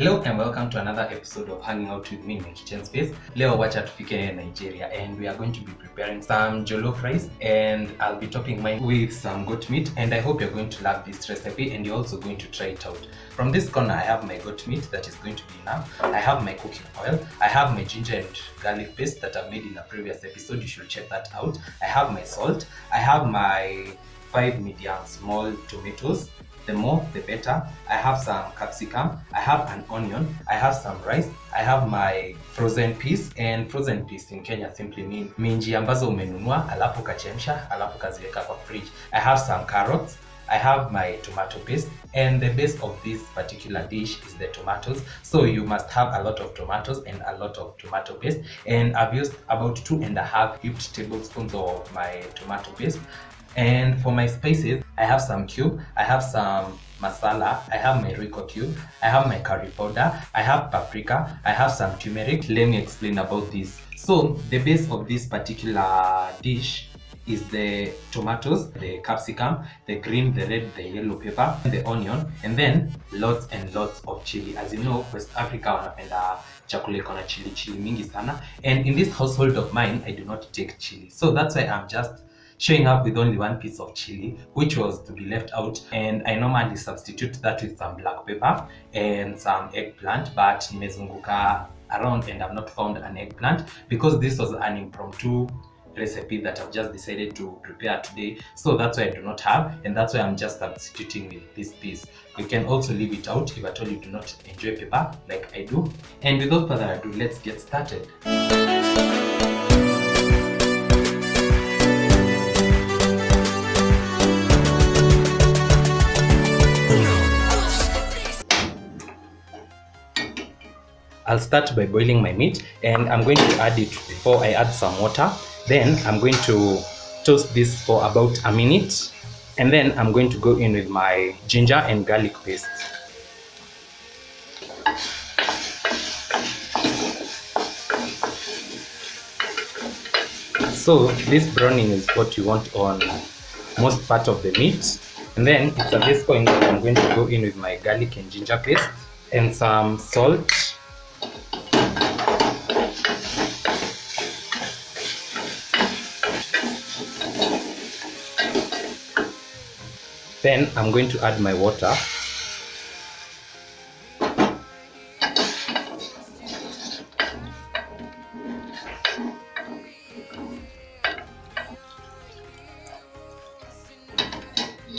Hello and welcome to another episode of Hanging Out with me in my kitchen space. Leo wacha tufike Nigeria and we are going to be preparing some jollof rice and I'll be topping mine with some goat meat, and I hope you're going to love this recipe and you're also going to try it out. From this corner I have my goat meat that is going to be enough. I have my cooking oil. I have my ginger and garlic paste that I've made in a previous episode. You should check that out. I have my salt. I have my 5 medium small tomatoes. The more the better. I have some capsicum, I have an onion, I have some rice, I have my frozen peas, and frozen peas in Kenya simply mean minji ambazo umenunua alafu kachemsha alafu kaziweka kwa fridge. I have some carrots, I have my tomato paste, and the base of this particular dish is the tomatoes. So you must have a lot of tomatoes and a lot of tomato paste, and I've used about 2.5 heaped tablespoons of my tomato paste. And for my spices, I have some cube, I have some masala, I have my Royco cube, I have my curry powder, I have paprika, I have some turmeric. Let me explain about this. So the base of this particular dish is the tomatoes, the capsicum, the green, the red, the yellow pepper, the onion, and then lots and lots of chili. As you know, West Africa wanapenda chakula iko na chili mingi sana, and in this household of mine I do not take chili, so that's why I'm just showing up with only 1 piece of chili, which was to be left out, and I normally substitute that with some black pepper and some eggplant, but nimezunguka around and I've not found an eggplant because this was an impromptu recipe that I've just decided to prepare today, so that's why I do not have, and that's why I'm just substituting with this piece. You can also leave it out if at all you do not enjoy pepper like I do. And without further ado, let's get started. I'll start by boiling my meat, and I'm going to add it before I add some water. Then I'm going to toast this for about a minute, and then I'm going to go in with my ginger and garlic paste. So this browning is what you want on most part of the meat. And then it's at this point that I'm going to go in with my garlic and ginger paste and some salt. Then I'm going to add my water.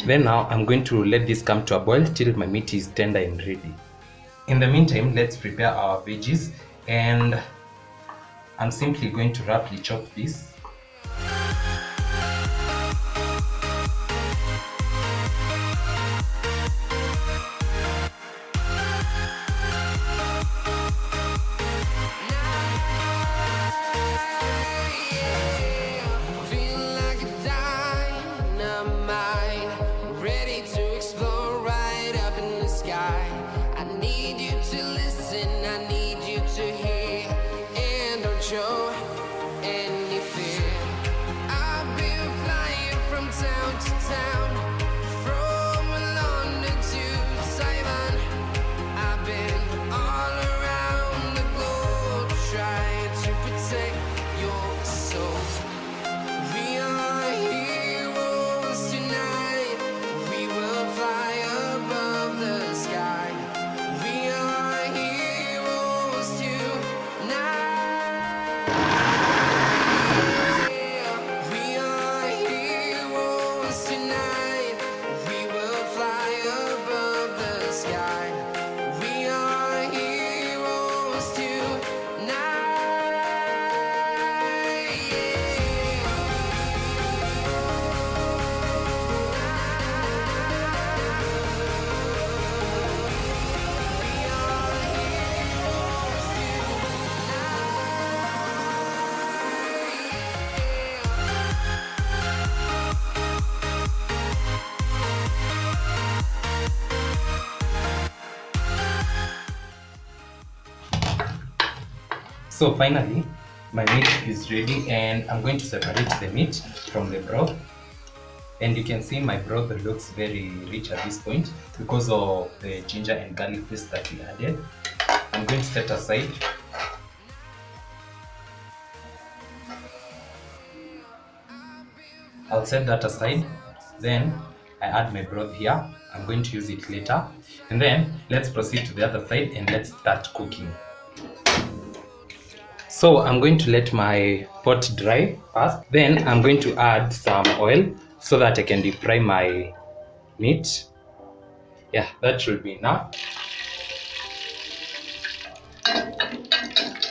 Then now I'm going to let this come to a boil till my meat is tender and ready. In the meantime, let's prepare our veggies, and I'm simply going to roughly chop this. So finally, my meat is ready, and I'm going to separate the meat from the broth. And you can see my broth looks very rich at this point because of the ginger and garlic paste that we added. I'm going to set aside. I'll set that aside. Then I add my broth here. I'm going to use it later. And then let's proceed to the other side and let's start cooking. So I'm going to let my pot dry first. Then I'm going to add some oil so that I can deep fry my meat. Yeah, that should be enough.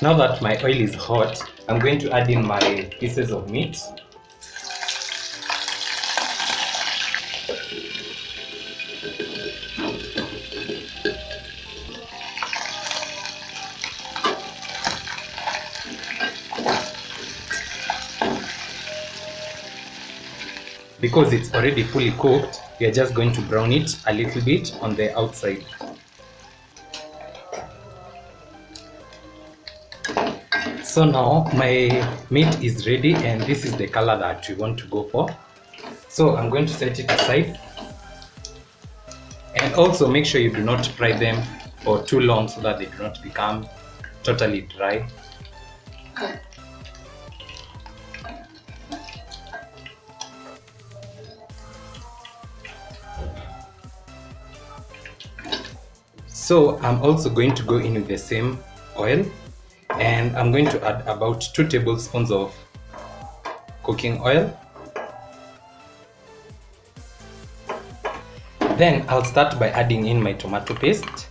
Now that my oil is hot, I'm going to add in my pieces of meat. Because it's already fully cooked, we are just going to brown it a little bit on the outside. So now my meat is ready and this is the color that we want to go for. So I'm going to set it aside. And also make sure you do not fry them for too long so that they do not become totally dry. So I'm also going to go in with the same oil and I'm going to add about 2 tablespoons of cooking oil. Then I'll start by adding in my tomato paste.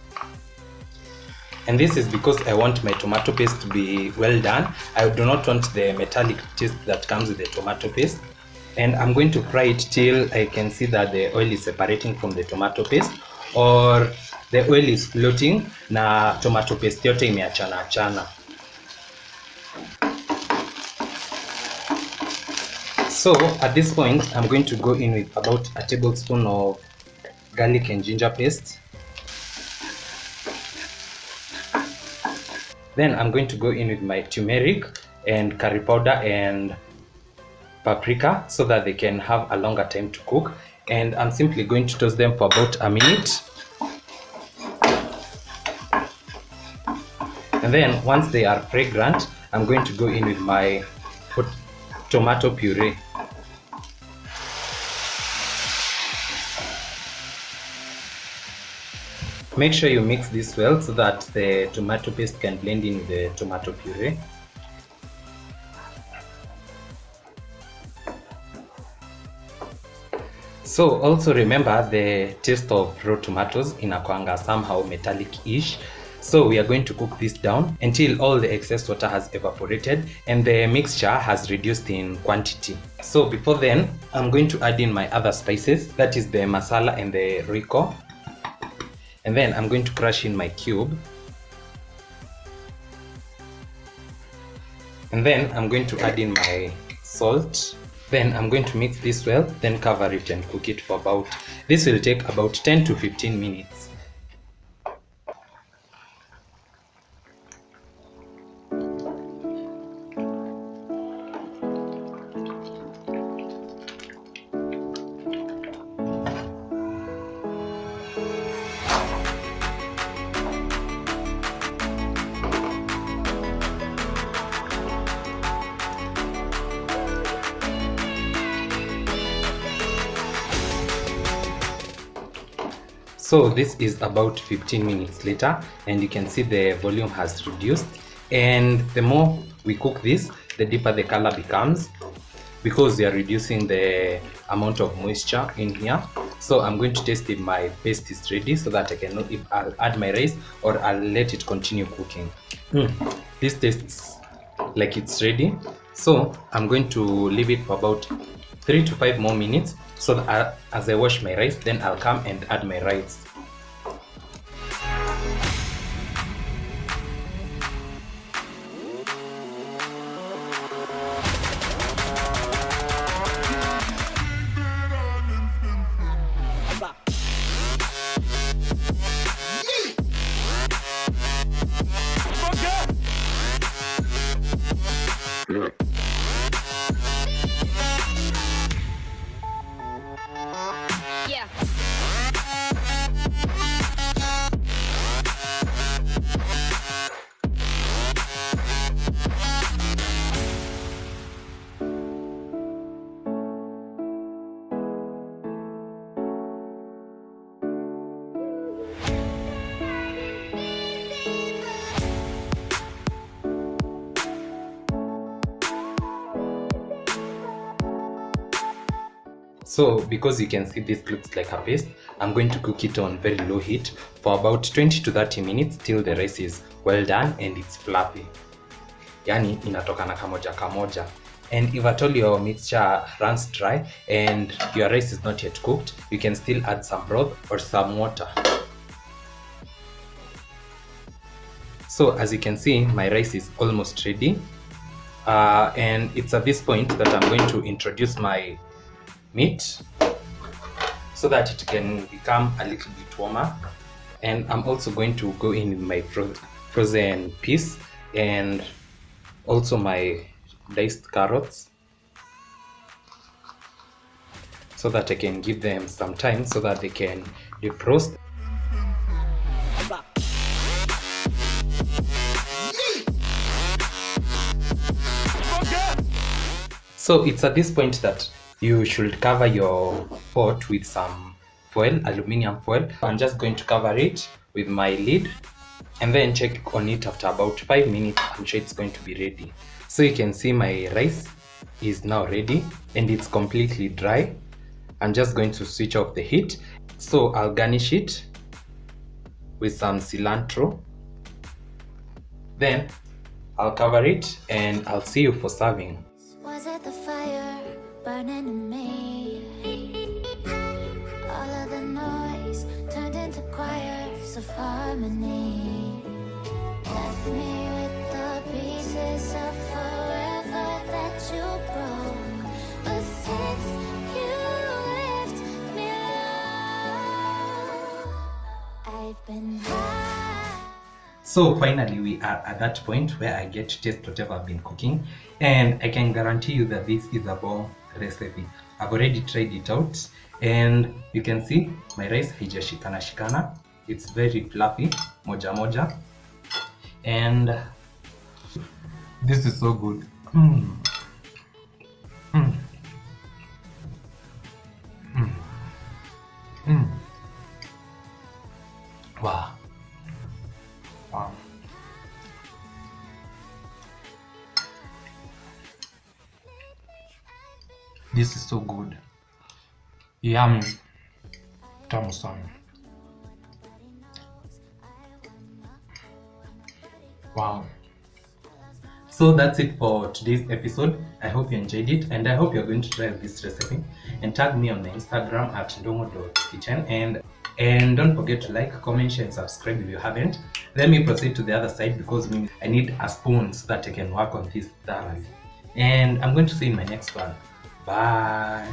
And this is because I want my tomato paste to be well done. I do not want the metallic taste that comes with the tomato paste. And I'm going to fry it till I can see that the oil is separating from the tomato paste, or the oil is floating na tomato paste yote imeachana achana. So at this point I'm going to go in with about a tablespoon of garlic and ginger paste. Then I'm going to go in with my turmeric and curry powder and paprika so that they can have a longer time to cook. And I'm simply going to toast them for about a minute. And then once they are fragrant, I'm going to go in with my tomato puree. Make sure you mix this well so that the tomato paste can blend in with the tomato puree. So also remember the taste of raw tomatoes inakuanga somehow metallic-ish. So we are going to cook this down until all the excess water has evaporated and the mixture has reduced in quantity. So before then, I'm going to add in my other spices, that is the masala and the royco. And then I'm going to crush in my cube. And then I'm going to add in my salt. Then I'm going to mix this well, then cover it and cook it for about, this will take about 10 to 15 minutes. So this is about 15 minutes later and you can see the volume has reduced, and the more we cook this, the deeper the color becomes because we are reducing the amount of moisture in here. So I'm going to taste if my paste is ready so that I can know if I'll add my rice or I'll let it continue cooking. This tastes like it's ready. So I'm going to leave it for about 3 to 5 more minutes so that as I wash my rice, then I'll come and add my rice. So because you can see this looks like a paste, I'm going to cook it on very low heat for about 20 to 30 minutes till the rice is well done and it's fluffy. Yani inatokana kamoja kamoja. And if at all your mixture runs dry and your rice is not yet cooked, you can still add some broth or some water. So as you can see, my rice is almost ready. And it's at this point that I'm going to introduce my meat so that it can become a little bit warmer. And I'm also going to go in with my frozen peas and also my diced carrots so that I can give them some time so that they can defrost. So it's at this point that you should cover your pot with some foil, aluminium foil. I'm just going to cover it with my lid and then check on it after about 5 minutes. I'm sure it's going to be ready. So you can see my rice is now ready and it's completely dry. I'm just going to switch off the heat. So I'll garnish it with some cilantro. Then I'll cover it and I'll see you for serving. Was it the fire burning in me? All of the noise turned into choirs of harmony. Left me with the pieces of forever that you broke. But since you left me alone, I've been high. So finally we are at that point where I get to taste whatever I've been cooking, and I can guarantee you that this is a bomb recipe. I've already tried it out and you can see my rice haijashikana shikana. It's very fluffy, moja moja, and this is so good. Wow. Wow. This is so good. Yummy. Tamu sana. Wow. So that's it for today's episode. I hope you enjoyed it and I hope you're going to try this recipe and tag me on my Instagram at ndunguluther.kitchen and don't forget to like, comment, share and subscribe if you haven't. Let me proceed to the other side because I need a spoon so that I can work on this thoroughly. And I'm going to see you in my next one. Bye.